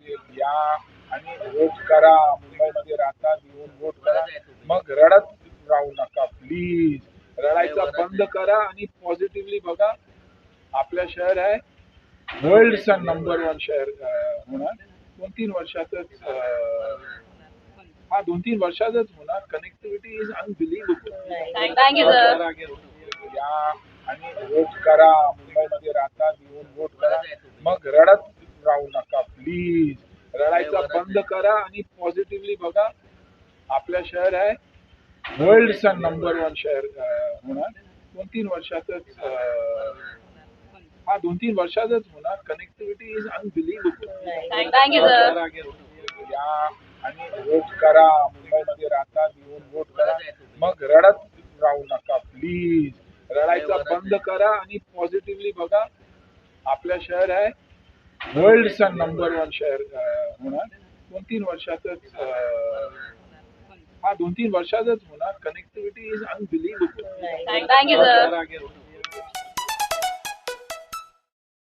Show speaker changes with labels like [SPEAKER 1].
[SPEAKER 1] लागेल या आणि वोट करा. मुंबईमध्ये राहता, येऊन वोट करा. मग रडत राहू नका प्लीज. रडायचा बंद करा आणि पॉझिटिव्हली बघा. आपलं शहर आहे वर्ल्डचा नंबर 1 शहर होणार 2-3 वर्षातच. हा 2-3 वर्षातच होणार. Connectivity is unbelievable.
[SPEAKER 2] Thank you sir.
[SPEAKER 1] या आणि वोट करा. मुंबईमध्ये राहता, येऊन वोट करा. मग रडत राहू नका प्लीज. रडायचा बंद करा आणि पॉझिटिव्हली बघा. आपलं शहर आहे वर्ल्डचा नंबर 1 शहर होणार 2-3 वर्षातच. हा 2-3 वर्षातच होणार. Connectivity is unbelievable.
[SPEAKER 2] Thank you sir.
[SPEAKER 1] या आणि वोट करा. मुंबईमध्ये राहता, येऊन वोट करा. मग रडत राहू नका प्लीज. रडायचा बंद करा आणि पॉझिटिव्हली बघा. आपलं शहर आहे वर्ल्डचा नंबर 1 शहर होणार 2-3 वर्षातच. हा 2-3 वर्षातच होणार. Connectivity is unbelievable.
[SPEAKER 2] Thank you sir.